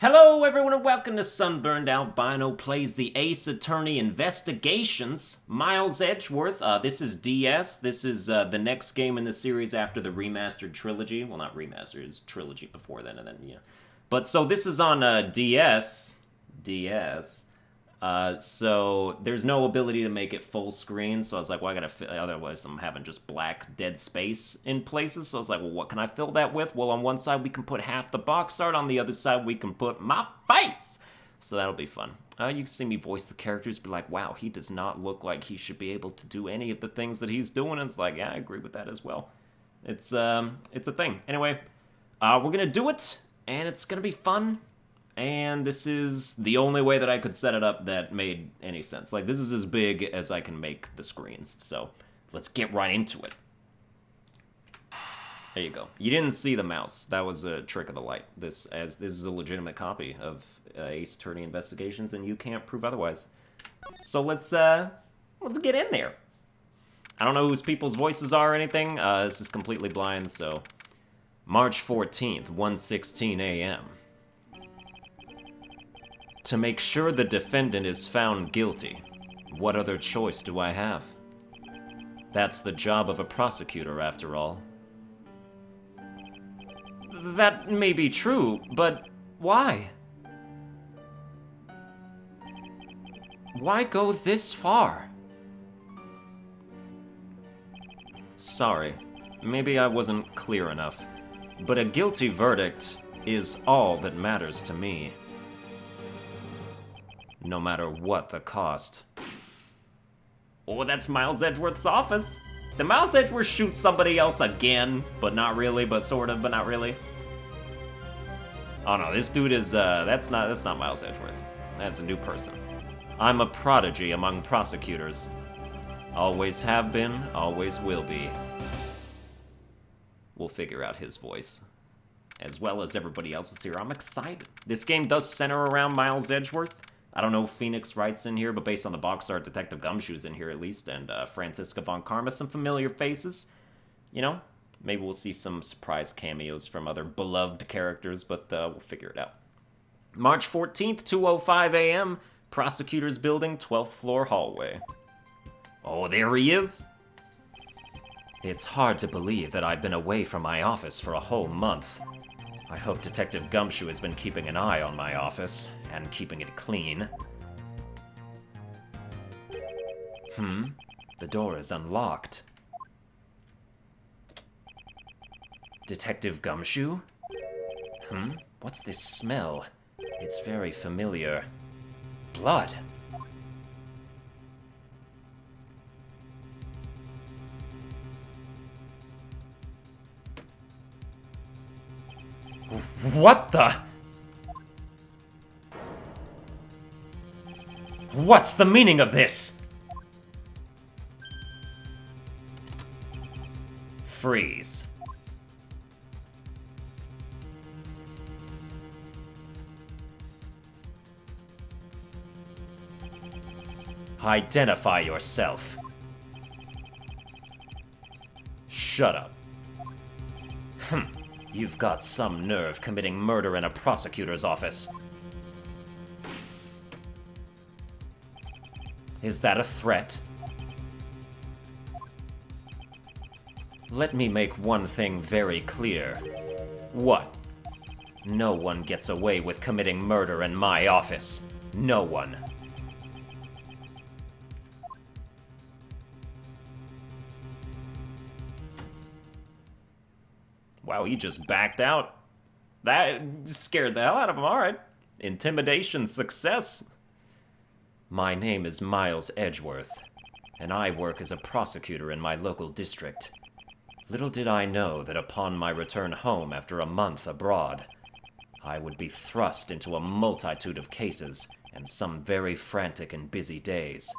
Hello, everyone, and welcome to Sunburned Albino Plays the Ace Attorney Investigations. Miles Edgeworth. This is DS. This is the next game in the series after the remastered trilogy. Well, not remastered, it's trilogy before then, and then, yeah. But so this is on DS. So there's no ability to make it full screen, so I was like, well, I gotta otherwise I'm having just black dead space in places, so I was like, well, what can I fill that with? Well, on one side we can put half the box art, on the other side we can put my face! So that'll be fun. You can see me voice the characters, be like, wow, he does not look like he should be able to do any of the things that he's doing, and it's like, yeah, I agree with that as well. It's a thing. Anyway, we're gonna do it, and it's gonna be fun. And this is the only way that I could set it up that made any sense. Like, this is as big as I can make the screens. So, let's get right into it. There you go. You didn't see the mouse. That was a trick of the light. This is a legitimate copy of Ace Attorney Investigations, and you can't prove otherwise. So let's get in there. I don't know whose people's voices are or anything. This is completely blind, so... March 14th, 1:16 a.m. To make sure the defendant is found guilty, what other choice do I have? That's the job of a prosecutor, after all. That may be true, but why? Why go this far? Sorry, maybe I wasn't clear enough, but a guilty verdict is all that matters to me. No matter what the cost. Oh, that's Miles Edgeworth's office. Did Miles Edgeworth shoot somebody else again? But not really, but sort of, but not really. Oh no, this dude is, that's not Miles Edgeworth. That's a new person. I'm a prodigy among prosecutors. Always have been, always will be. We'll figure out his voice. As well as everybody else's here. I'm excited. This game does center around Miles Edgeworth. I don't know if Phoenix Wright's in here, but based on the box art, Detective Gumshoe's in here at least, and Franziska von Karma, some familiar faces. You know, maybe we'll see some surprise cameos from other beloved characters, but we'll figure it out. March 14th, 2:05 a.m., Prosecutor's Building, 12th floor hallway. Oh, there he is! It's hard to believe that I've been away from my office for a whole month. I hope Detective Gumshoe has been keeping an eye on my office, and keeping it clean. The door is unlocked. Detective Gumshoe? What's this smell? It's very familiar. Blood. What the? What's the meaning of this? Freeze. Identify yourself. Shut up. You've got some nerve committing murder in a prosecutor's office. Is that a threat? Let me make one thing very clear. What? No one gets away with committing murder in my office. No one. Wow, he just backed out. That scared the hell out of him, alright. Intimidation success. My name is Miles Edgeworth, and I work as a prosecutor in my local district. Little did I know that upon my return home after a month abroad, I would be thrust into a multitude of cases and some very frantic and busy days.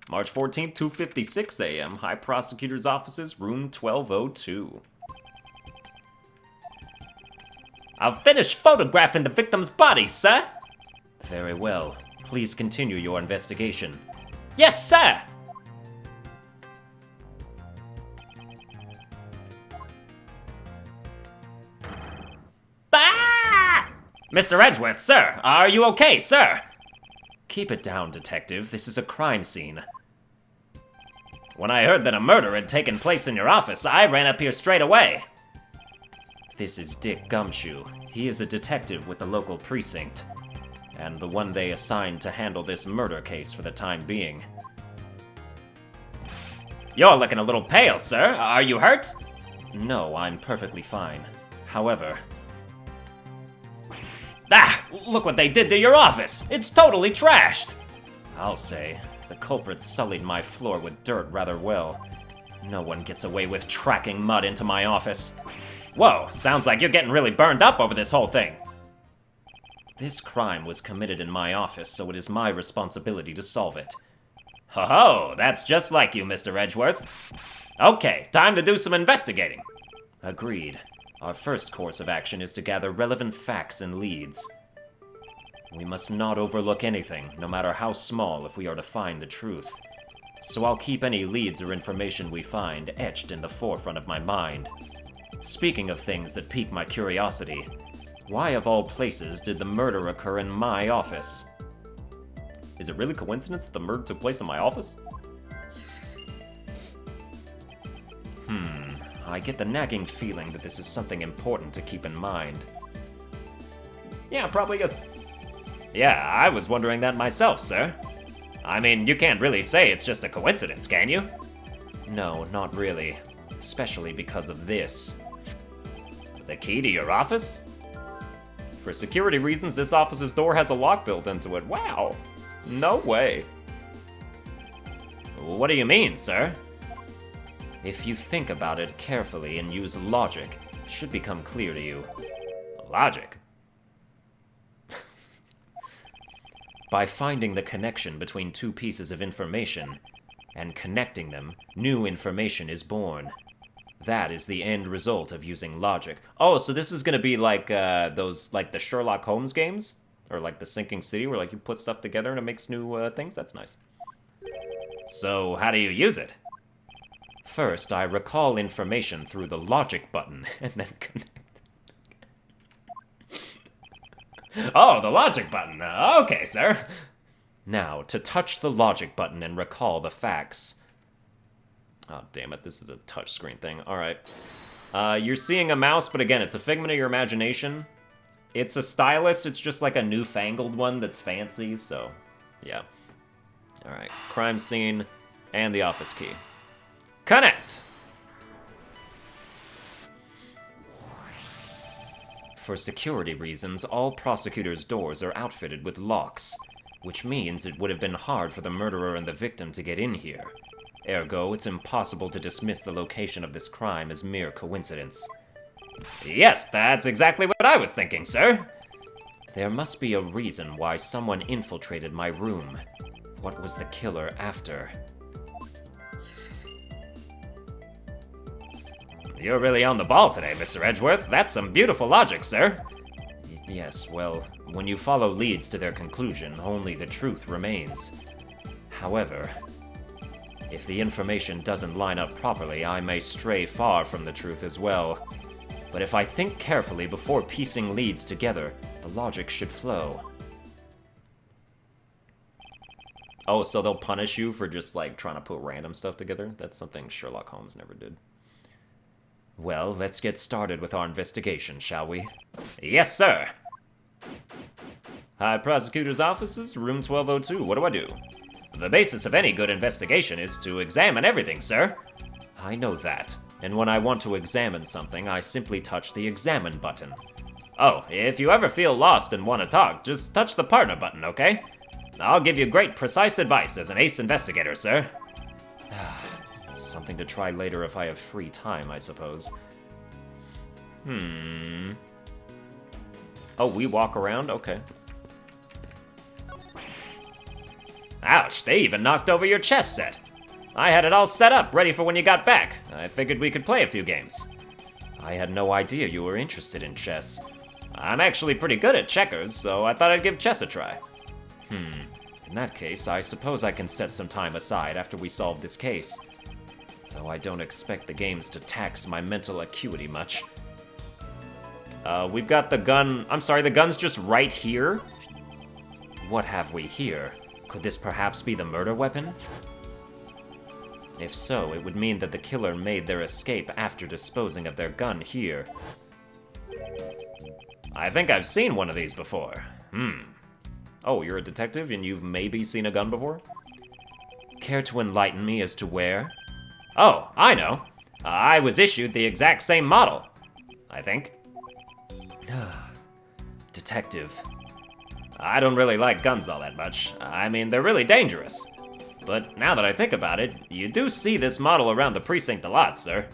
March 14th, 2:56 a.m., High Prosecutor's Offices, room 1202. I've finished photographing the victim's body, sir. Very well. Please continue your investigation. Yes, sir! Mr. Edgeworth, sir! Are you okay, sir? Keep it down, detective. This is a crime scene. When I heard that a murder had taken place in your office, I ran up here straight away. This is Dick Gumshoe. He is a detective with the local precinct, and the one they assigned to handle this murder case for the time being. You're looking a little pale, sir. Are you hurt? No, I'm perfectly fine. However... Ah! Look what they did to your office! It's totally trashed! I'll say, the culprits sullied my floor with dirt rather well. No one gets away with tracking mud into my office. Whoa, sounds like you're getting really burned up over this whole thing. This crime was committed in my office, so it is my responsibility to solve it. Ho-ho, that's just like you, Mr. Edgeworth. Okay, time to do some investigating. Agreed. Our first course of action is to gather relevant facts and leads. We must not overlook anything, no matter how small, if we are to find the truth. So I'll keep any leads or information we find etched in the forefront of my mind. Speaking of things that pique my curiosity, why of all places did the murder occur in my office? Is it really coincidence that the murder took place in my office? I get the nagging feeling that this is something important to keep in mind. Yeah, probably is. Yeah, I was wondering that myself, sir. I mean, you can't really say it's just a coincidence, can you? No, not really. Especially because of this. The key to your office? For security reasons, this office's door has a lock built into it. Wow. No way. What do you mean, sir? If you think about it carefully and use logic, it should become clear to you. Logic? By finding the connection between two pieces of information and connecting them, new information is born. That is the end result of using logic. Oh, so this is gonna be like those, like the Sherlock Holmes games? Or like the Sinking City, where like you put stuff together and it makes new things? That's nice. So, how do you use it? First, I recall information through the logic button, and then connect. Oh, the logic button. Okay, sir. Now, to touch the logic button and recall the facts. Oh, damn it, this is a touchscreen thing. Alright. You're seeing a mouse, but again, it's a figment of your imagination. It's a stylus, it's just like a newfangled one that's fancy, so, yeah. Alright, crime scene, and the office key. Connect! For security reasons, all prosecutors' doors are outfitted with locks, which means it would have been hard for the murderer and the victim to get in here. Ergo, it's impossible to dismiss the location of this crime as mere coincidence. Yes, that's exactly what I was thinking, sir. There must be a reason why someone infiltrated my room. What was the killer after? You're really on the ball today, Mr. Edgeworth. That's some beautiful logic, sir. Yes, well, when you follow leads to their conclusion, only the truth remains. However, if the information doesn't line up properly, I may stray far from the truth as well. But if I think carefully before piecing leads together, the logic should flow. Oh, so they'll punish you for just, like, trying to put random stuff together? That's something Sherlock Holmes never did. Well, let's get started with our investigation, shall we? Yes, sir! High Prosecutor's Offices, room 1202. What do I do? The basis of any good investigation is to examine everything, sir. I know that. And when I want to examine something, I simply touch the Examine button. Oh, if you ever feel lost and want to talk, just touch the Partner button, okay? I'll give you great, precise advice as an ace investigator, sir. Something to try later if I have free time, I suppose. Oh, we walk around? Okay. Ouch, they even knocked over your chess set. I had it all set up, ready for when you got back. I figured we could play a few games. I had no idea you were interested in chess. I'm actually pretty good at checkers, so I thought I'd give chess a try. In that case, I suppose I can set some time aside after we solve this case. Though I don't expect the games to tax my mental acuity much. We've got the gun. I'm sorry, the gun's just right here. What have we here? Could this perhaps be the murder weapon? If so, it would mean that the killer made their escape after disposing of their gun here. I think I've seen one of these before. Oh, you're a detective and you've maybe seen a gun before? Care to enlighten me as to where? Oh, I know. I was issued the exact same model, I think. Detective. I don't really like guns all that much. I mean, they're really dangerous. But now that I think about it, you do see this model around the precinct a lot, sir.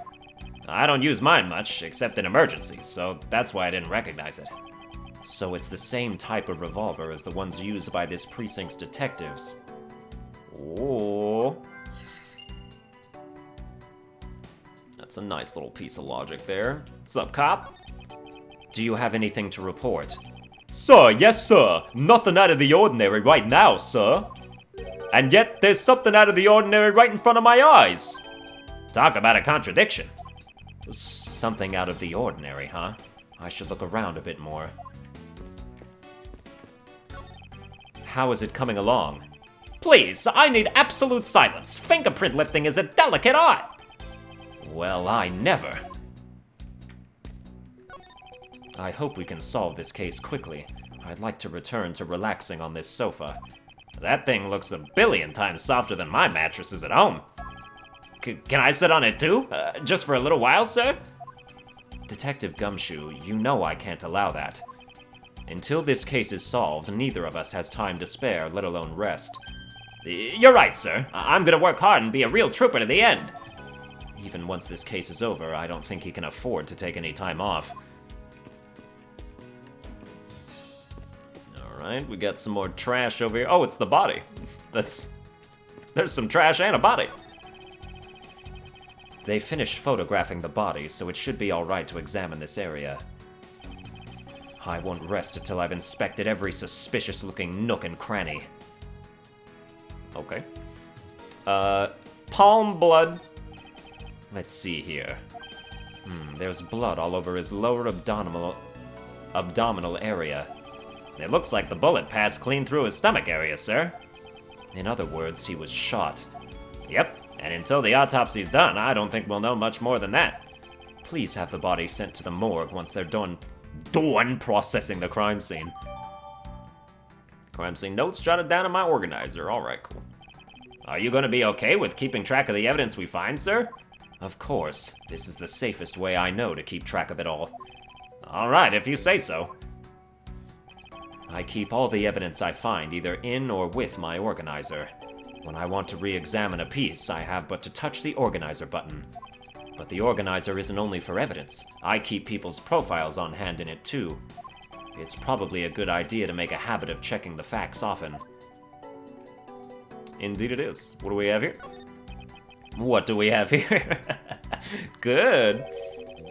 I don't use mine much, except in emergencies, so that's why I didn't recognize it. So it's the same type of revolver as the ones used by this precinct's detectives. Oh. That's a nice little piece of logic there. What's up, cop? Do you have anything to report? Sir, yes, sir. Nothing out of the ordinary right now, sir. And yet, there's something out of the ordinary right in front of my eyes. Talk about a contradiction. Something out of the ordinary, huh? I should look around a bit more. How is it coming along? Please, I need absolute silence. Fingerprint lifting is a delicate art. Well, I never. I hope we can solve this case quickly. I'd like to return to relaxing on this sofa. That thing looks a billion times softer than my mattresses at home. Can I sit on it too? Just for a little while, sir? Detective Gumshoe, you know I can't allow that. Until this case is solved, neither of us has time to spare, let alone rest. You're right, sir. I'm gonna work hard and be a real trooper to the end. Even once this case is over, I don't think he can afford to take any time off. Alright, we got some more trash over here. Oh, it's the body. There's some trash and a body. They finished photographing the body, so it should be alright to examine this area. I won't rest until I've inspected every suspicious-looking nook and cranny. Okay. Palm blood. Let's see here. There's blood all over his lower abdominal area. It looks like the bullet passed clean through his stomach area, sir. In other words, he was shot. Yep, and until the autopsy's done, I don't think we'll know much more than that. Please have the body sent to the morgue once they're done processing the crime scene. Crime scene notes jotted down in my organizer. Alright, cool. Are you gonna be okay with keeping track of the evidence we find, sir? Of course. This is the safest way I know to keep track of it all. Alright, if you say so. I keep all the evidence I find either in or with my organizer. When I want to re-examine a piece, I have but to touch the organizer button. But the organizer isn't only for evidence. I keep people's profiles on hand in it too. It's probably a good idea to make a habit of checking the facts often. Indeed it is. What do we have here? What do we have here? Good.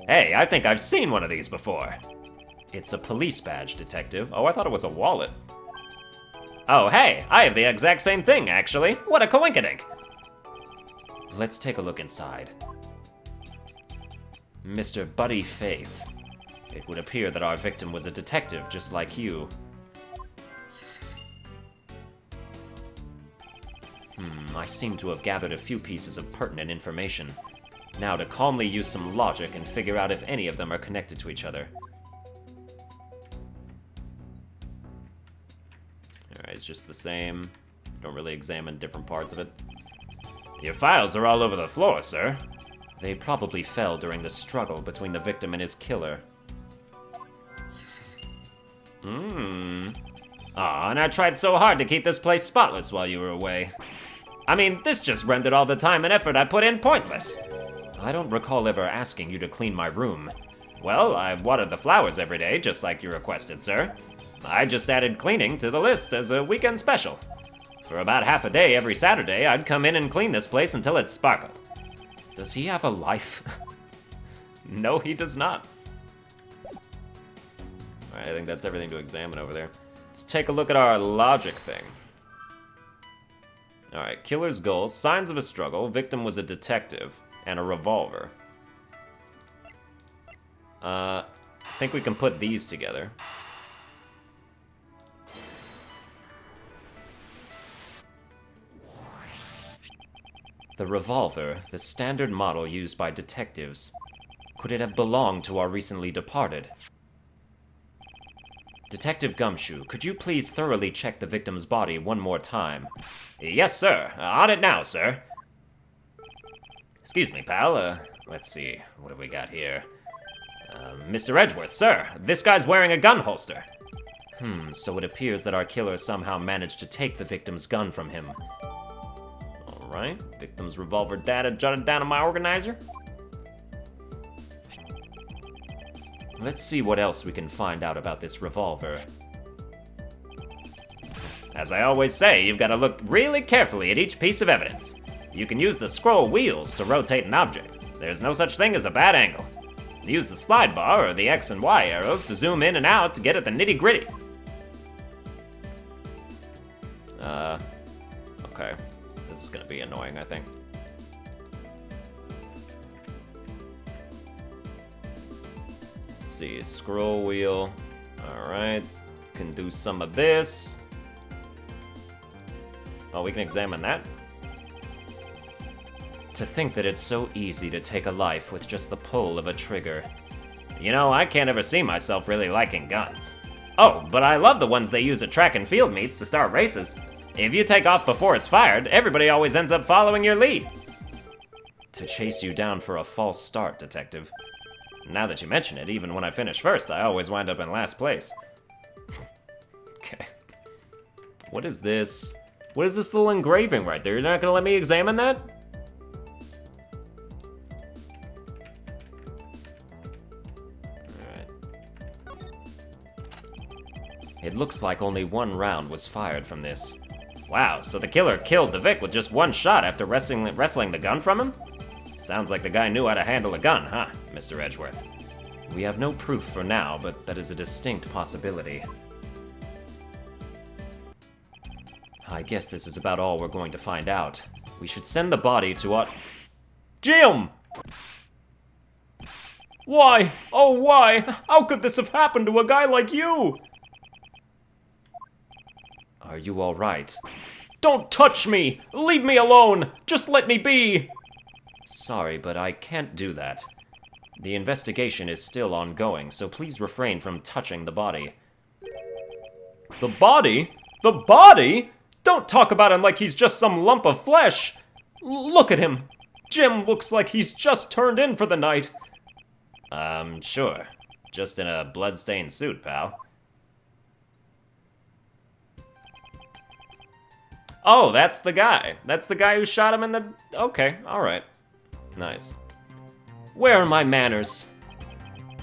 Hey, I think I've seen one of these before. It's a police badge, detective. Oh, I thought it was a wallet. Oh, hey, I have the exact same thing, actually. What a coinkydink. Let's take a look inside. Mr. Buddy Faith. It would appear that our victim was a detective just like you. I seem to have gathered a few pieces of pertinent information. Now to calmly use some logic and figure out if any of them are connected to each other. Alright, it's just the same. Don't really examine different parts of it. Your files are all over the floor, sir. They probably fell during the struggle between the victim and his killer. Aw, and I tried so hard to keep this place spotless while you were away. I mean, this just rendered all the time and effort I put in pointless. I don't recall ever asking you to clean my room. Well, I watered the flowers every day, just like you requested, sir. I just added cleaning to the list as a weekend special. For about half a day every Saturday, I'd come in and clean this place until it sparkled. Does he have a life? No, he does not. Alright, I think that's everything to examine over there. Let's take a look at our logic thing. Alright, killer's goal, signs of a struggle, victim was a detective, and a revolver. think we can put these together. The revolver, the standard model used by detectives. Could it have belonged to our recently departed? Detective Gumshoe, could you please thoroughly check the victim's body one more time? Yes, sir. On it now, sir. Excuse me, pal. Let's see. What have we got here? Mr. Edgeworth, sir. This guy's wearing a gun holster. So it appears that our killer somehow managed to take the victim's gun from him. Alright, victim's revolver data jotted down on my organizer. Let's see what else we can find out about this revolver. As I always say, you've got to look really carefully at each piece of evidence. You can use the scroll wheels to rotate an object. There's no such thing as a bad angle. Use the slide bar or the X and Y arrows to zoom in and out to get at the nitty-gritty. Okay. This is gonna be annoying, I think. Let's see, scroll wheel. Alright, can do some of this. Oh, we can examine that. To think that it's so easy to take a life with just the pull of a trigger. You know, I can't ever see myself really liking guns. Oh, but I love the ones they use at track and field meets to start races. If you take off before it's fired, everybody always ends up following your lead. To chase you down for a false start, detective. Now that you mention it, even when I finish first, I always wind up in last place. Okay. What is this? What is this little engraving right there? You're not gonna let me examine that? It looks like only one round was fired from this. Wow, so the killer killed the Vic with just one shot after wrestling the gun from him? Sounds like the guy knew how to handle a gun, huh, Mr. Edgeworth? We have no proof for now, but that is a distinct possibility. I guess this is about all we're going to find out. We should send the body to our... Jim! Why? Oh, why? How could this have happened to a guy like you? Are you all right? Don't touch me! Leave me alone! Just let me be! Sorry, but I can't do that. The investigation is still ongoing, so please refrain from touching the body. The body? The body? Don't talk about him like he's just some lump of flesh! Look at him! Jim looks like he's just turned in for the night. Sure. Just in a blood-stained suit, pal. Oh, that's the guy. That's the guy who shot him in the... Okay, alright. Nice. Where are my manners?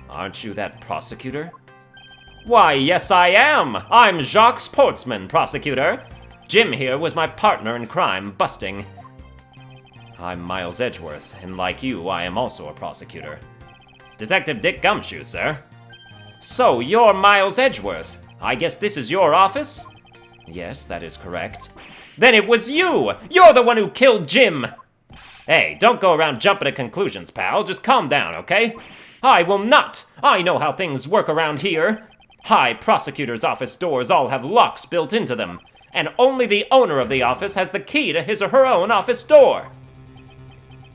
Aren't you that prosecutor? Why, yes I am! I'm Jacques Portsman, prosecutor. Jim here was my partner in crime, busting. I'm Miles Edgeworth, and like you, I am also a prosecutor. Detective Dick Gumshoe, sir. So, you're Miles Edgeworth. I guess this is your office? Yes, that is correct. Then it was you! You're the one who killed Jim! Hey, don't go around jumping to conclusions, pal. Just calm down, okay? I will not! I know how things work around here. High prosecutor's office doors all have locks built into them, and only the owner of the office has the key to his or her own office door.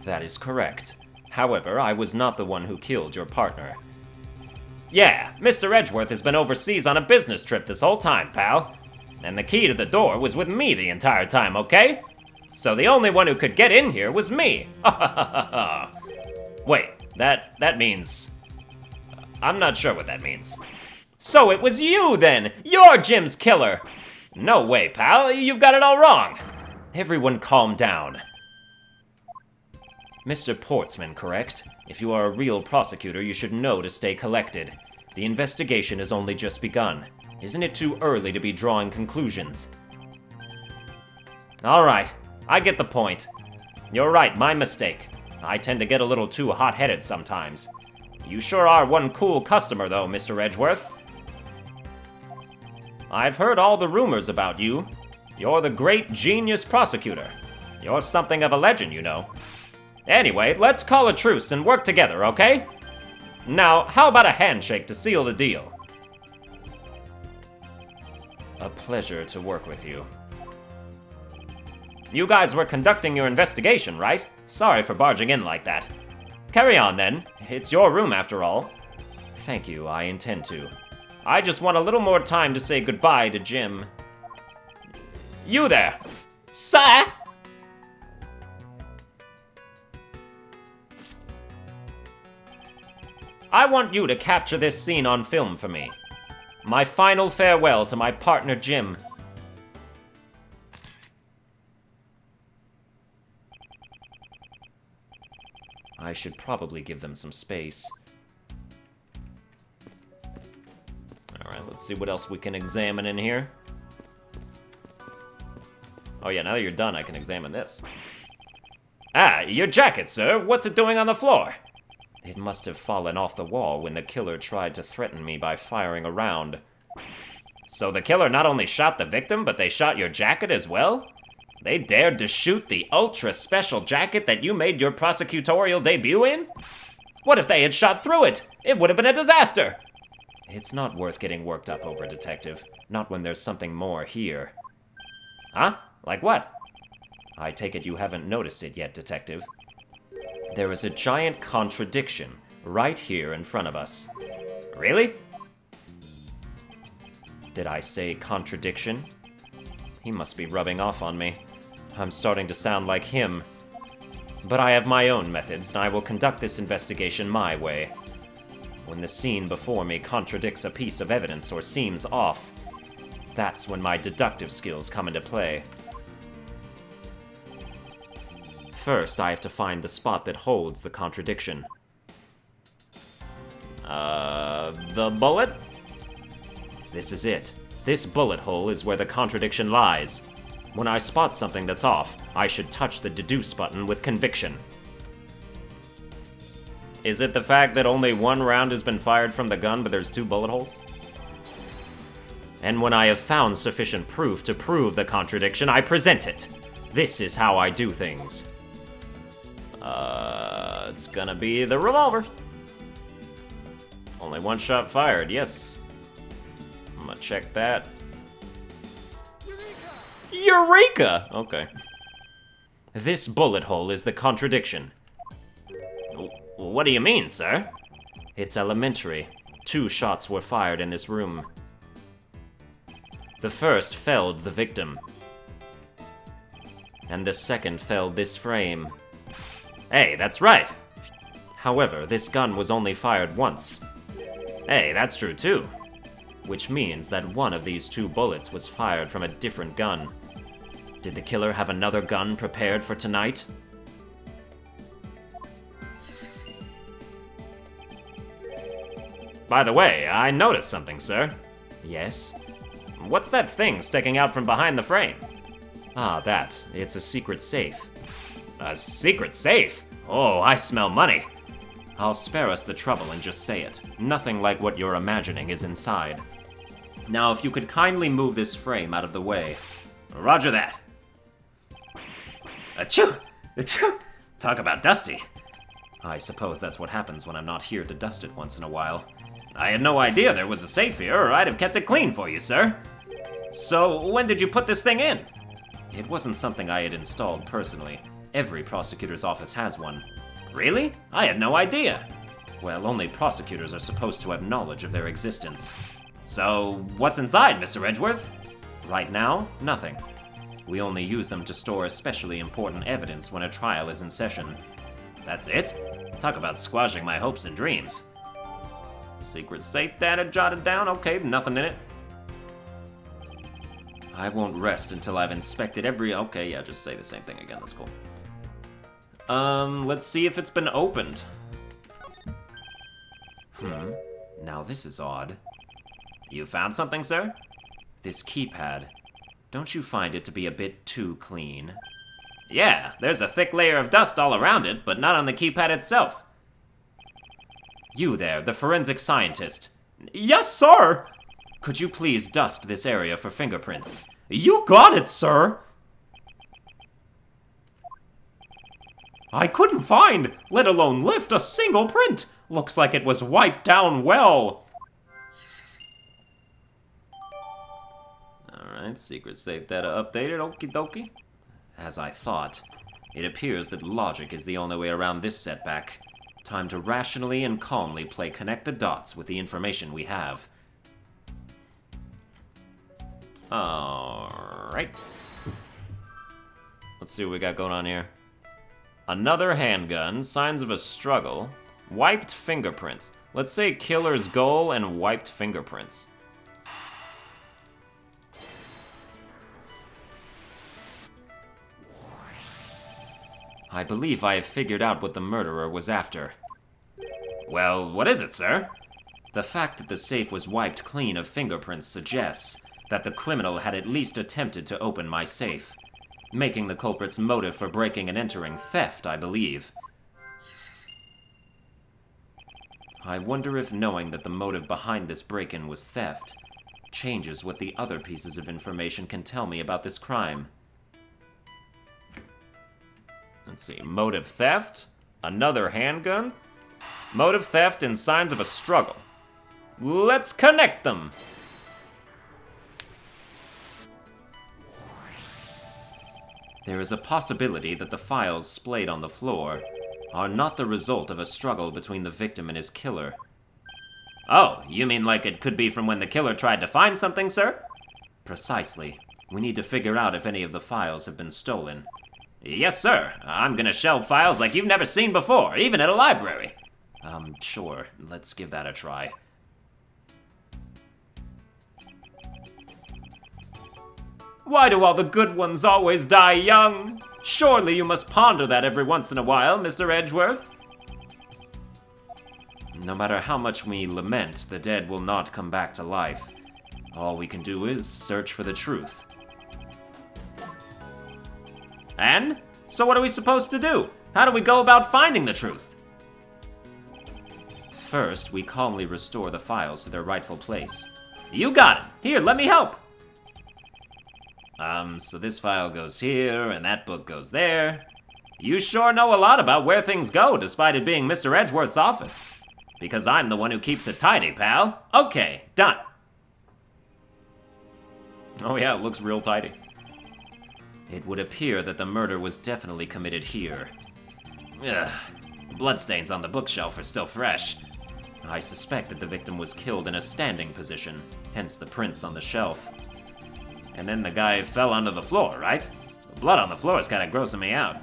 That is correct. However, I was not the one who killed your partner. Yeah, Mr. Edgeworth has been overseas on a business trip this whole time, pal. And the key to the door was with me the entire time, okay? So the only one who could get in here was me. Wait, that means... I'm not sure what that means. So it was you, then! You're Jim's killer! No way, pal. You've got it all wrong. Everyone calm down. Mr. Portsman, correct? If you are a real prosecutor, you should know to stay collected. The investigation has only just begun. Isn't it too early to be drawing conclusions? Alright, I get the point. You're right, my mistake. I tend to get a little too hot-headed sometimes. You sure are one cool customer, though, Mr. Edgeworth. I've heard all the rumors about you. You're the great genius prosecutor. You're something of a legend, you know. Anyway, let's call a truce and work together, okay? Now, how about a handshake to seal the deal? A pleasure to work with you. You guys were conducting your investigation, right? Sorry for barging in like that. Carry on, then. It's your room, after all. Thank you, I intend to. I just want a little more time to say goodbye to Jim. You there! Sir! I want you to capture this scene on film for me. My final farewell to my partner, Jim. I should probably give them some space. Alright, let's see what else we can examine in here. Oh yeah, now that you're done, I can examine this. Ah, your jacket, sir. What's it doing on the floor? It must have fallen off the wall when the killer tried to threaten me by firing a round. So the killer not only shot the victim, but they shot your jacket as well? They dared to shoot the ultra-special jacket that you made your prosecutorial debut in? What if they had shot through it? It would have been a disaster! It's not worth getting worked up over, Detective. Not when there's something more here. Huh? Like what? I take it you haven't noticed it yet, Detective. There is a giant contradiction right here in front of us. Really? Did I say contradiction? He must be rubbing off on me. I'm starting to sound like him. But I have my own methods, and I will conduct this investigation my way. When the scene before me contradicts a piece of evidence or seems off, that's when my deductive skills come into play. First, I have to find the spot that holds the contradiction. The bullet? This is it. This bullet hole is where the contradiction lies. When I spot something that's off, I should touch the deduce button with conviction. Is it the fact that only one round has been fired from the gun, but there's 2 bullet holes? And when I have found sufficient proof to prove the contradiction, I present it. This is how I do things. It's gonna be the revolver. Only 1 shot fired, yes. I'm gonna check that. Eureka! Okay. This bullet hole is the contradiction. What do you mean, sir? It's elementary. 2 shots were fired in this room. The first felled the victim. And the second felled this frame. Hey, that's right! However, this gun was only fired once. Hey, that's true too. Which means that one of these 2 bullets was fired from a different gun. Did the killer have another gun prepared for tonight? By the way, I noticed something, sir. Yes? What's that thing sticking out from behind the frame? Ah, that. It's a secret safe. A secret safe? Oh, I smell money. I'll spare us the trouble and just say it. Nothing like what you're imagining is inside. Now, if you could kindly move this frame out of the way. Roger that. Achoo! Achoo! Talk about dusty. I suppose that's what happens when I'm not here to dust it once in a while. I had no idea there was a safe here, or I'd have kept it clean for you, sir. So, when did you put this thing in? It wasn't something I had installed personally. Every prosecutor's office has one. Really? I had no idea. Well, only prosecutors are supposed to have knowledge of their existence. So, what's inside, Mr. Edgeworth? Right now, nothing. We only use them to store especially important evidence when a trial is in session. That's it? Talk about squashing my hopes and dreams. Secret safe data jotted down? Okay, nothing in it. I won't rest until I've inspected every... Okay, yeah, just say the same thing again, that's cool. Let's see if it's been opened. Now this is odd. You found something, sir? This keypad. Don't you find it to be a bit too clean? Yeah, there's a thick layer of dust all around it, but not on the keypad itself. You there, the forensic scientist. Yes, sir! Could you please dust this area for fingerprints? You got it, sir! I couldn't find, let alone lift, a single print. Looks like it was wiped down well. Alright, secret safe data updated, okie dokie. As I thought, it appears that logic is the only way around this setback. Time to rationally and calmly play connect the dots with the information we have. Alright. Let's see what we got going on here. Another handgun, signs of a struggle, wiped fingerprints. Let's say killer's goal and wiped fingerprints. I believe I have figured out what the murderer was after. Well, what is it, sir? The fact that the safe was wiped clean of fingerprints suggests that the criminal had at least attempted to open my safe, making the culprit's motive for breaking and entering theft, I believe. I wonder if knowing that the motive behind this break-in was theft changes what the other pieces of information can tell me about this crime. Let's see, motive theft, another handgun, motive theft and signs of a struggle. Let's connect them! There is a possibility that the files splayed on the floor are not the result of a struggle between the victim and his killer. Oh, you mean like it could be from when the killer tried to find something, sir? Precisely. We need to figure out if any of the files have been stolen. Yes, sir. I'm gonna shelve files like you've never seen before, even at a library. Sure. Let's give that a try. Why do all the good ones always die young? Surely you must ponder that every once in a while, Mr. Edgeworth. No matter how much we lament, the dead will not come back to life. All we can do is search for the truth. And? So what are we supposed to do? How do we go about finding the truth? First, we calmly restore the files to their rightful place. You got it! Here, let me help! So this file goes here, and that book goes there. You sure know a lot about where things go, despite it being Mr. Edgeworth's office. Because I'm the one who keeps it tidy, pal. Okay, done. Oh yeah, it looks real tidy. It would appear that the murder was definitely committed here. Ugh, the bloodstains on the bookshelf are still fresh. I suspect that the victim was killed in a standing position, hence the prints on the shelf. And then the guy fell onto the floor, right? The blood on the floor is kind of grossing me out.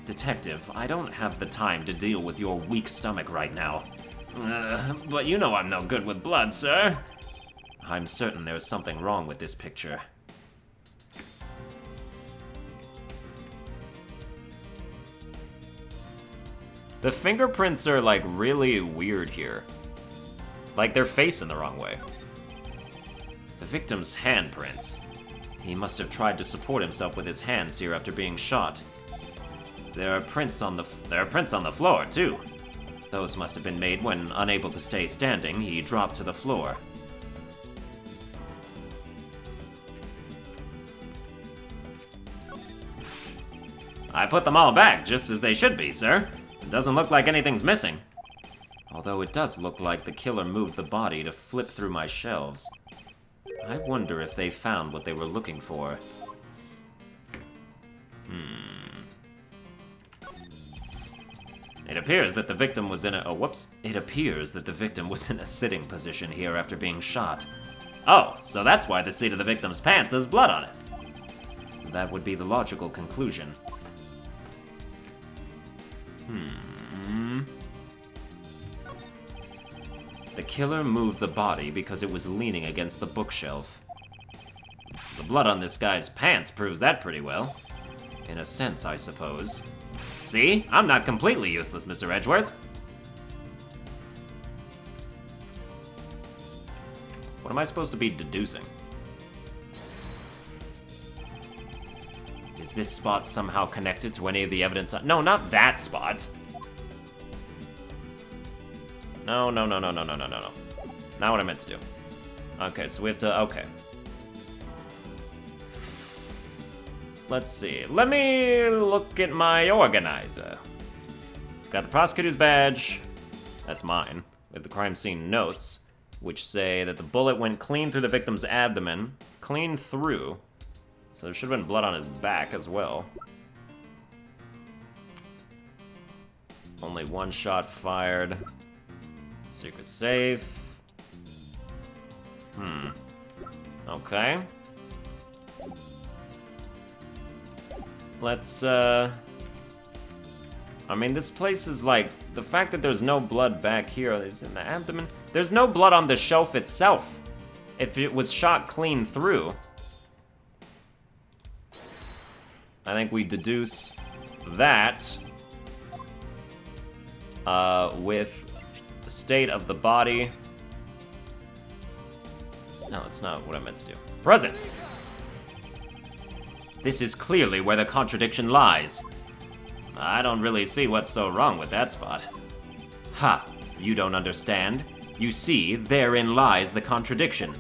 Detective, I don't have the time to deal with your weak stomach right now. But you know I'm no good with blood, sir. I'm certain there is something wrong with this picture. The fingerprints are, like, really weird here. Like, they're facing the wrong way. The victim's handprints. He must have tried to support himself with his hands here after being shot. There are prints on the floor, too. Those must have been made when, unable to stay standing, he dropped to the floor. I put them all back, just as they should be, sir. It doesn't look like anything's missing. Although it does look like the killer moved the body to flip through my shelves. I wonder if they found what they were looking for. It appears that the victim was in a... It appears that the victim was in a sitting position here after being shot. Oh, so that's why the seat of the victim's pants has blood on it. That would be the logical conclusion. The killer moved the body because it was leaning against the bookshelf. The blood on this guy's pants proves that pretty well. In a sense, I suppose. See? I'm not completely useless, Mr. Edgeworth. What am I supposed to be deducing? Is this spot somehow connected to any of the evidence? No, not that spot. No. Not what I meant to do. Okay, so we have to, okay. Let's see. Let me look at my organizer. Got the prosecutor's badge. That's mine. We have the crime scene notes, which say that the bullet went clean through the victim's abdomen. Clean through. So there should have been blood on his back as well. Only one shot fired. Secret safe. Okay. Let's, I mean, this place is like... The fact that there's no blood back here is in the abdomen. There's no blood on the shelf itself. If it was shot clean through. I think we deduce that with the state of the body. No, that's not what I meant to do. Present! This is clearly where the contradiction lies. I don't really see what's so wrong with that spot. Ha! You don't understand? You see, therein lies the contradiction.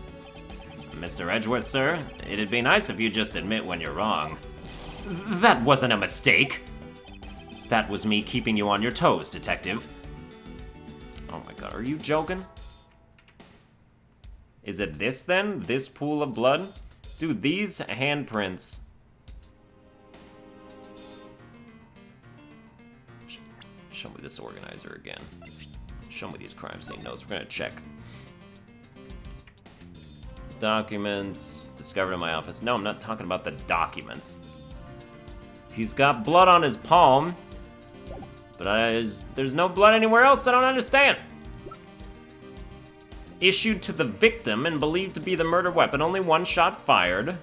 Mr. Edgeworth, sir, it'd be nice if you just admit when you're wrong. That wasn't a mistake! That was me keeping you on your toes, detective. Oh my god, are you joking? Is it this then? This pool of blood? Dude, these handprints... Show me this organizer again. Show me these crime scene notes. We're gonna check. Documents discovered in my office. No, I'm not talking about the documents. He's got blood on his palm, but there's no blood anywhere else. I don't understand. Issued to the victim and believed to be the murder weapon. Only one shot fired.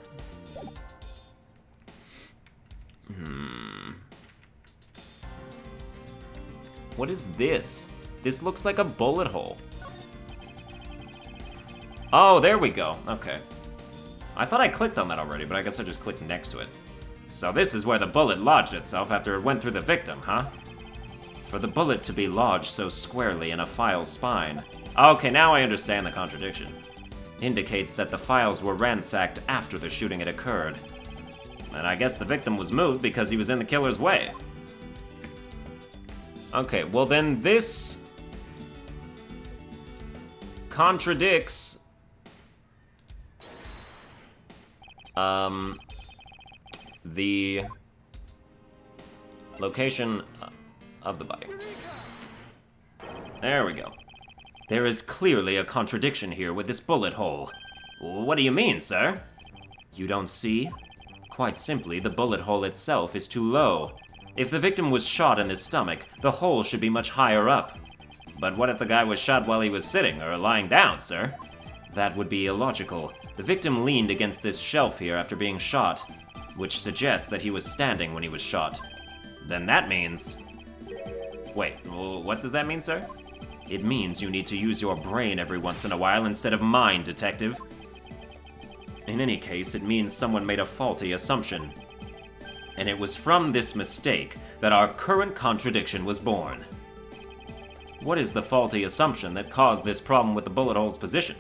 What is this? This looks like a bullet hole. Oh, there we go. Okay. I thought I clicked on that already, but I guess I just clicked next to it. So this is where the bullet lodged itself after it went through the victim, huh? For the bullet to be lodged so squarely in a file's spine. Okay, now I understand the contradiction. Indicates that the files were ransacked after the shooting had occurred. And I guess the victim was moved because he was in the killer's way. Okay, well then this contradicts the location of the body. There we go. There is clearly a contradiction here with this bullet hole. What do you mean, sir? You don't see? Quite simply, the bullet hole itself is too low. If the victim was shot in his stomach, the hole should be much higher up. But what if the guy was shot while he was sitting or lying down, sir? That would be illogical. The victim leaned against this shelf here after being shot, which suggests that he was standing when he was shot. Then that means... Wait, what does that mean, sir? It means you need to use your brain every once in a while instead of mine, detective. In any case, it means someone made a faulty assumption. And it was from this mistake that our current contradiction was born. What is the faulty assumption that caused this problem with the bullet hole's position?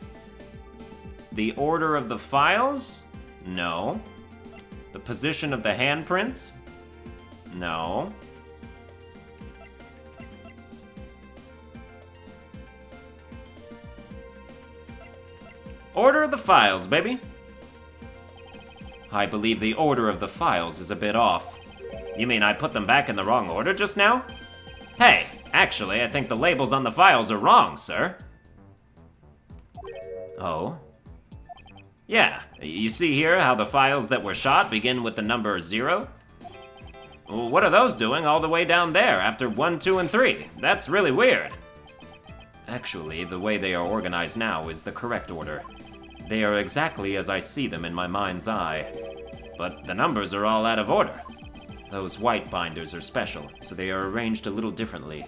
The order of the files? No. The position of the handprints? No. Order of the files, baby. I believe the order of the files is a bit off. You mean I put them back in the wrong order just now? Hey, actually, I think the labels on the files are wrong, sir. Oh? Yeah, you see here how the files that were shot begin with the number 0? Well, what are those doing all the way down there after 1, 2, and 3? That's really weird. Actually, the way they are organized now is the correct order. They are exactly as I see them in my mind's eye. But the numbers are all out of order. Those white binders are special, so they are arranged a little differently.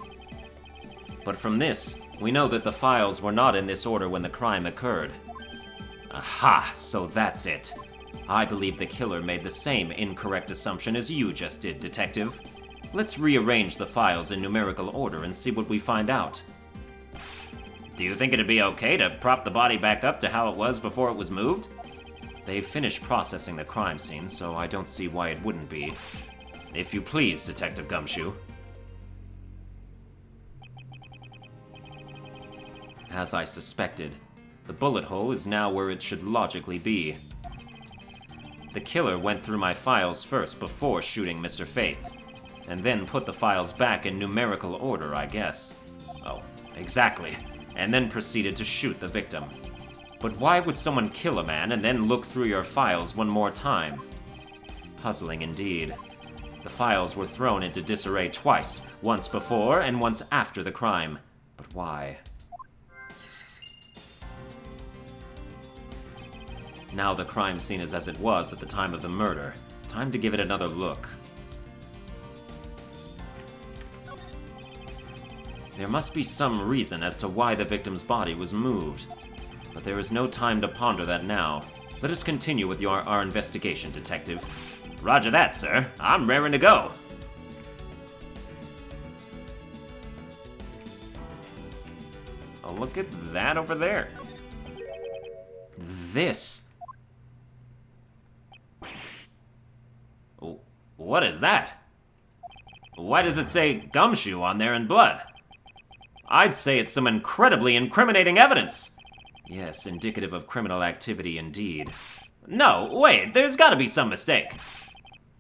But from this, we know that the files were not in this order when the crime occurred. Aha, so that's it. I believe the killer made the same incorrect assumption as you just did, detective. Let's rearrange the files in numerical order and see what we find out. Do you think it'd be okay to prop the body back up to how it was before it was moved? They've finished processing the crime scene, so I don't see why it wouldn't be. If you please, Detective Gumshoe. As I suspected, the bullet hole is now where it should logically be. The killer went through my files first before shooting Mr. Faith, and then put the files back in numerical order, I guess. Oh, exactly. And then proceeded to shoot the victim. But why would someone kill a man and then look through your files one more time? Puzzling indeed. The files were thrown into disarray twice, once before and once after the crime. But why? Now the crime scene is as it was at the time of the murder. Time to give it another look. There must be some reason as to why the victim's body was moved. But there is no time to ponder that now. Let us continue with our investigation, Detective. Roger that, sir. I'm raring to go. Oh, look at that over there. This. What is that? Why does it say gumshoe on there in blood? I'd say it's some incredibly incriminating evidence. Yes, indicative of criminal activity indeed. No, wait, there's gotta be some mistake.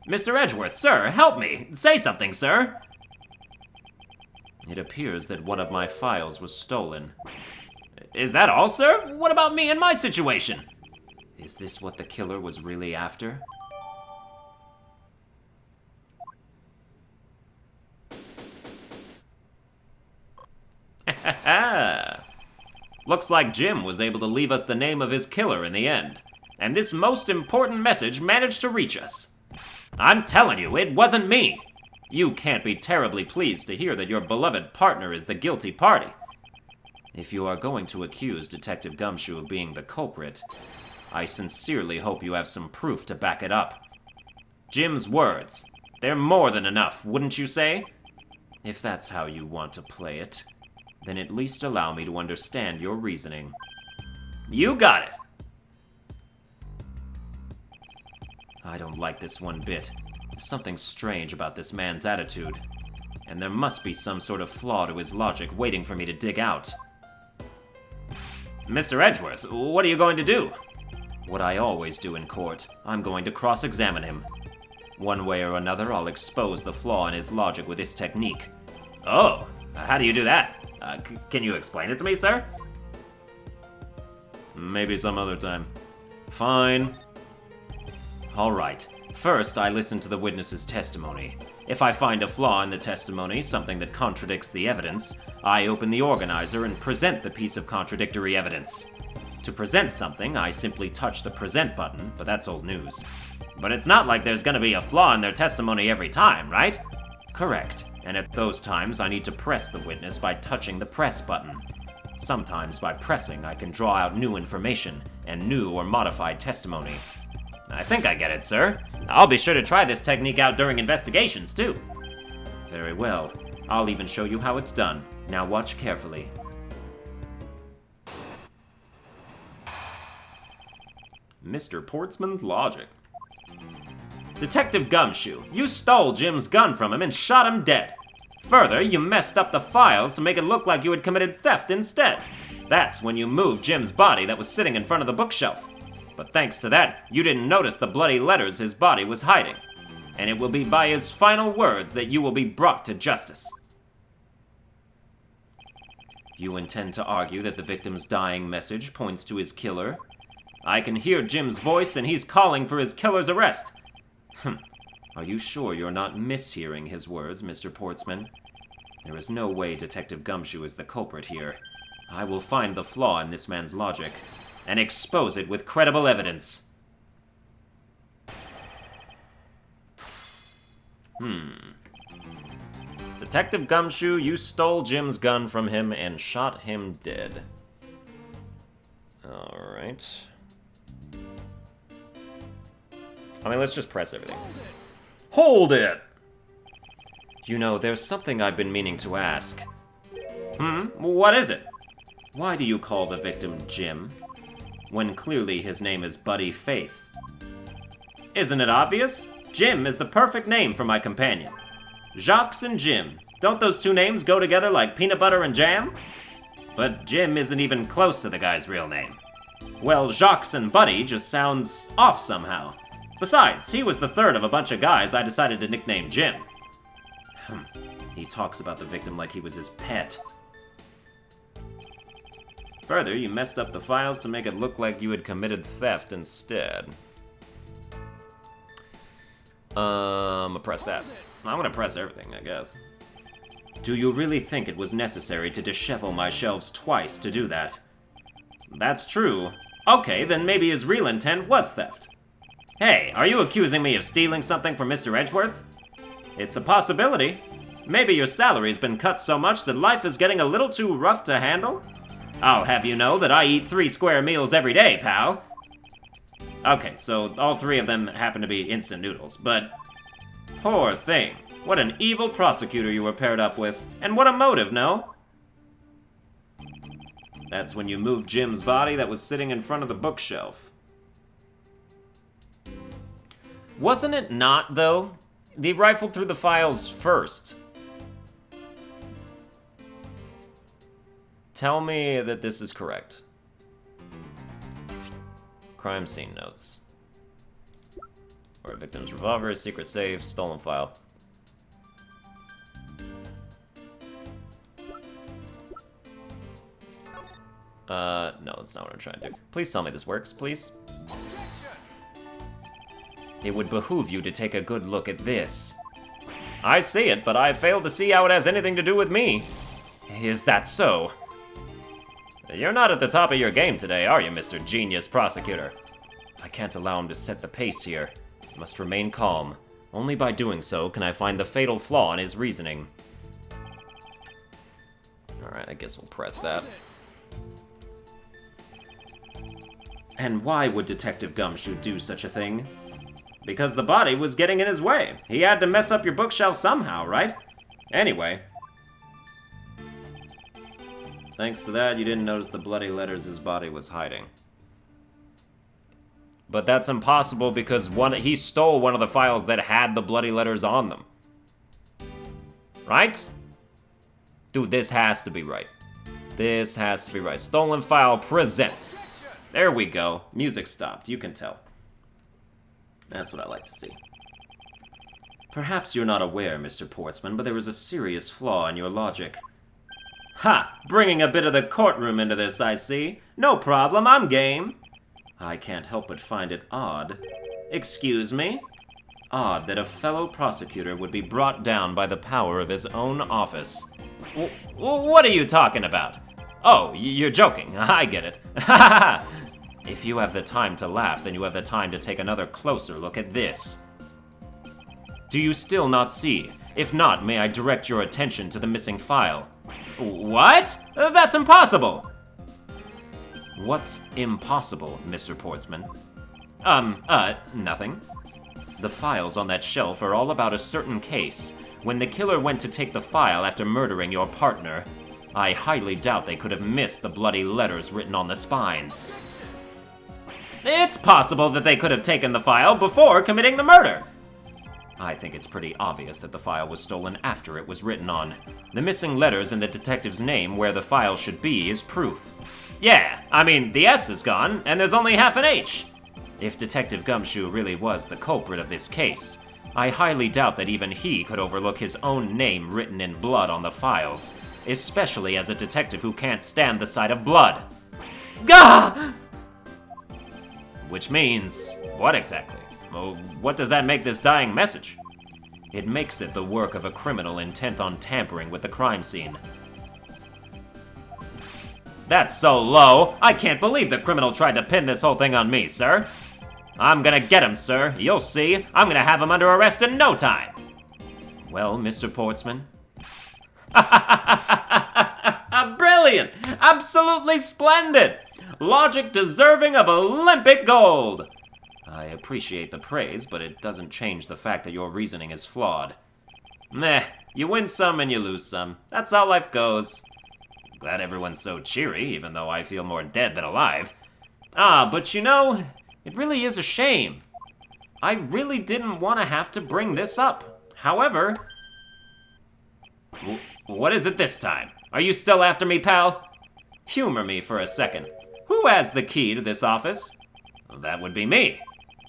Mr. Edgeworth, sir, help me. Say something, sir. It appears that one of my files was stolen. Is that all, sir? What about me and my situation? Is this what the killer was really after? Looks like Jim was able to leave us the name of his killer in the end. And this most important message managed to reach us. I'm telling you, it wasn't me. You can't be terribly pleased to hear that your beloved partner is the guilty party. If you are going to accuse Detective Gumshoe of being the culprit, I sincerely hope you have some proof to back it up. Jim's words, they're more than enough, wouldn't you say? If that's how you want to play it, then at least allow me to understand your reasoning. You got it! I don't like this one bit. There's something strange about this man's attitude. And there must be some sort of flaw to his logic waiting for me to dig out. Mr. Edgeworth, what are you going to do? What I always do in court. I'm going to cross-examine him. One way or another, I'll expose the flaw in his logic with this technique. Oh, how do you do that? Can you explain it to me, sir? Maybe some other time. Fine. All right. First, I listen to the witness's testimony. If I find a flaw in the testimony, something that contradicts the evidence, I open the organizer and present the piece of contradictory evidence. To present something, I simply touch the present button, but that's old news. But it's not like there's gonna be a flaw in their testimony every time, right? Correct. And at those times, I need to press the witness by touching the press button. Sometimes by pressing, I can draw out new information and new or modified testimony. I think I get it, sir. I'll be sure to try this technique out during investigations, too. Very well. I'll even show you how it's done. Now watch carefully. Mr. Portsman's logic. Detective Gumshoe, you stole Jim's gun from him and shot him dead. Further, you messed up the files to make it look like you had committed theft instead. That's when you moved Jim's body that was sitting in front of the bookshelf. But thanks to that, you didn't notice the bloody letters his body was hiding. And it will be by his final words that you will be brought to justice. You intend to argue that the victim's dying message points to his killer? I can hear Jim's voice and he's calling for his killer's arrest. Are you sure you're not mishearing his words, Mr. Portsman? There is no way Detective Gumshoe is the culprit here. I will find the flaw in this man's logic and expose it with credible evidence. Detective Gumshoe, you stole Jim's gun from him and shot him dead. Alright. I mean, let's just press everything. Hold it! You know, there's something I've been meaning to ask. What is it? Why do you call the victim Jim, when clearly his name is Buddy Faith? Isn't it obvious? Jim is the perfect name for my companion. Jacques and Jim. Don't those two names go together like peanut butter and jam? But Jim isn't even close to the guy's real name. Well, Jacques and Buddy just sounds off somehow. Besides, he was the third of a bunch of guys I decided to nickname Jim. He talks about the victim like he was his pet. Further, you messed up the files to make it look like you had committed theft instead. I'm gonna press that. I'm gonna press everything, I guess. Do you really think it was necessary to dishevel my shelves twice to do that? That's true. Okay, then maybe his real intent was theft. Hey, are you accusing me of stealing something from Mr. Edgeworth? It's a possibility. Maybe your salary's been cut so much that life is getting a little too rough to handle? I'll have you know that I eat 3 square meals every day, pal. Okay, so all 3 of them happen to be instant noodles, but... Poor thing. What an evil prosecutor you were paired up with. And what a motive, no? That's when you moved Jim's body that was sitting in front of the bookshelf. Wasn't it not, though? They rifled through the files first. Tell me that this is correct. Crime scene notes. Or a victim's revolver, secret safe, stolen file. No, that's not what I'm trying to do. Please tell me this works, please. It would behoove you to take a good look at this. I see it, but I failed to see how it has anything to do with me. Is that so? You're not at the top of your game today, are you, Mr. Genius Prosecutor? I can't allow him to set the pace here. I must remain calm. Only by doing so can I find the fatal flaw in his reasoning. Alright, I guess we'll press that. And why would Detective Gumshoe do such a thing? Because the body was getting in his way. He had to mess up your bookshelf somehow, right? Anyway. Thanks to that, you didn't notice the bloody letters his body was hiding. But that's impossible because he stole one of the files that had the bloody letters on them. Right? Dude, this has to be right. This has to be right. Stolen file, present. There we go. Music stopped, you can tell. That's what I like to see. Perhaps you're not aware, Mr. Portsman, but there is a serious flaw in your logic. Ha! Bringing a bit of the courtroom into this, I see. No problem, I'm game. I can't help but find it odd. Excuse me? Odd that a fellow prosecutor would be brought down by the power of his own office. What are you talking about? Oh, you're joking. I get it. Ha ha ha! If you have the time to laugh, then you have the time to take another closer look at this. Do you still not see? If not, may I direct your attention to the missing file? What? That's impossible! What's impossible, Mr. Portsman? Nothing. The files on that shelf are all about a certain case. When the killer went to take the file after murdering your partner, I highly doubt they could have missed the bloody letters written on the spines. It's possible that they could have taken the file before committing the murder. I think it's pretty obvious that the file was stolen after it was written on. The missing letters in the detective's name where the file should be is proof. Yeah, I mean, the S is gone, and there's only half an H. If Detective Gumshoe really was the culprit of this case, I highly doubt that even he could overlook his own name written in blood on the files, especially as a detective who can't stand the sight of blood. Gah! Which means, what exactly? Well, what does that make this dying message? It makes it the work of a criminal intent on tampering with the crime scene. That's so low! I can't believe the criminal tried to pin this whole thing on me, sir. I'm gonna get him, sir. You'll see. I'm gonna have him under arrest in no time. Well, Mr. Portsman? Brilliant! Absolutely splendid! Logic deserving of Olympic gold! I appreciate the praise, but it doesn't change the fact that your reasoning is flawed. Meh, you win some and you lose some. That's how life goes. Glad everyone's so cheery, even though I feel more dead than alive. But you know, it really is a shame. I really didn't want to have to bring this up. However... What is it this time? Are you still after me, pal? Humor me for a second. Who has the key to this office? Well, that would be me.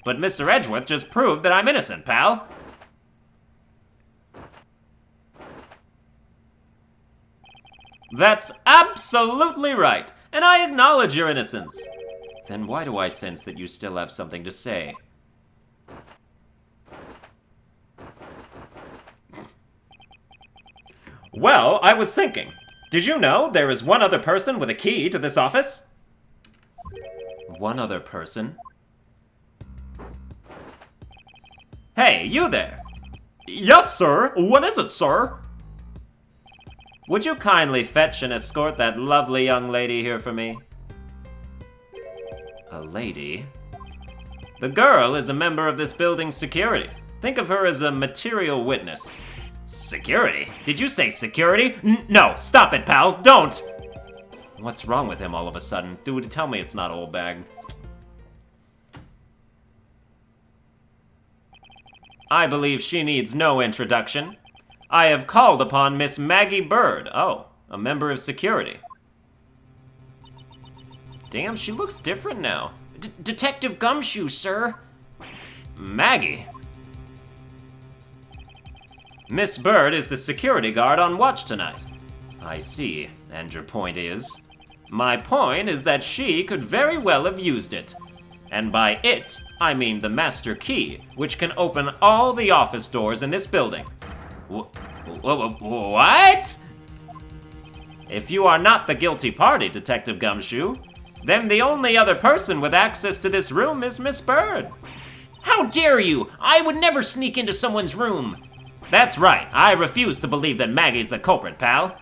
But Mr. Edgeworth just proved that I'm innocent, pal. That's absolutely right, and I acknowledge your innocence. Then why do I sense that you still have something to say? Well, I was thinking. Did you know there is one other person with a key to this office? One other person? Hey, you there! Yes, sir! What is it, sir? Would you kindly fetch and escort that lovely young lady here for me? A lady? The girl is a member of this building's security. Think of her as a material witness. Security? Did you say security? No, stop it, pal, don't! What's wrong with him all of a sudden? Dude, tell me it's not old bag. I believe she needs no introduction. I have called upon Miss Maggie Bird. Oh, a member of security. Damn, she looks different now. Detective Gumshoe, sir. Maggie? Miss Bird is the security guard on watch tonight. I see, and your point is? My point is that she could very well have used it. And by it, I mean the master key, which can open all the office doors in this building. What? If you are not the guilty party, Detective Gumshoe, then the only other person with access to this room is Miss Bird. How dare you! I would never sneak into someone's room. That's right. I refuse to believe that Maggie's the culprit, pal.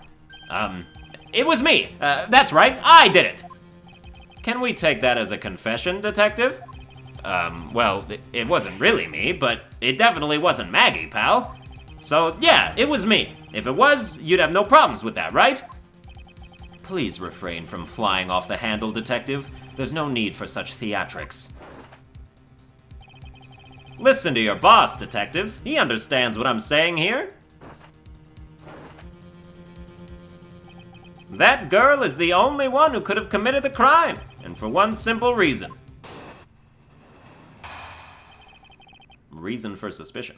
It was me. That's right. I did it. Can we take that as a confession, Detective? Well, it wasn't really me, but it definitely wasn't Maggie, pal. So, yeah, it was me. If it was, you'd have no problems with that, right? Please refrain from flying off the handle, Detective. There's no need for such theatrics. Listen to your boss, Detective. He understands what I'm saying here. That girl is the only one who could have committed the crime, and for one simple reason. Reason for suspicion.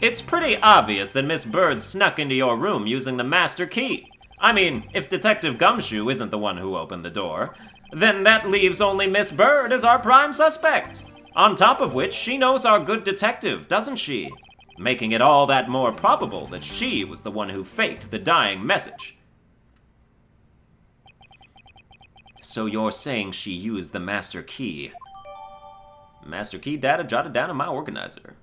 It's pretty obvious that Miss Bird snuck into your room using the master key. I mean, if Detective Gumshoe isn't the one who opened the door, then that leaves only Miss Bird as our prime suspect. On top of which, she knows our good detective, doesn't she? Making it all that more probable that she was the one who faked the dying message. So you're saying she used the master key? Master key data jotted down in my organizer.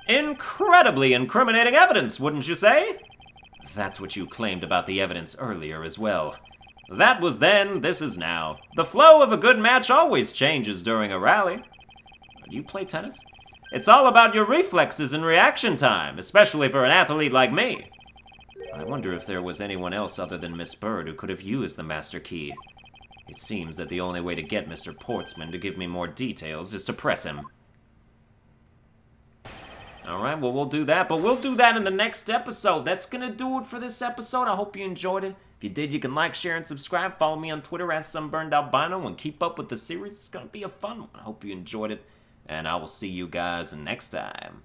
Incredibly incriminating evidence, wouldn't you say? That's what you claimed about the evidence earlier as well. That was then, this is now. The flow of a good match always changes during a rally. Do you play tennis? It's all about your reflexes and reaction time, especially for an athlete like me. I wonder if there was anyone else other than Miss Bird who could have used the master key. It seems that the only way to get Mr. Portsman to give me more details is to press him. Alright, well, we'll do that, but we'll do that in the next episode. That's gonna do it for this episode. I hope you enjoyed it. If you did, you can like, share, and subscribe. Follow me on Twitter at Sunburned Albino and keep up with the series. It's gonna be a fun one. I hope you enjoyed it, and I will see you guys next time.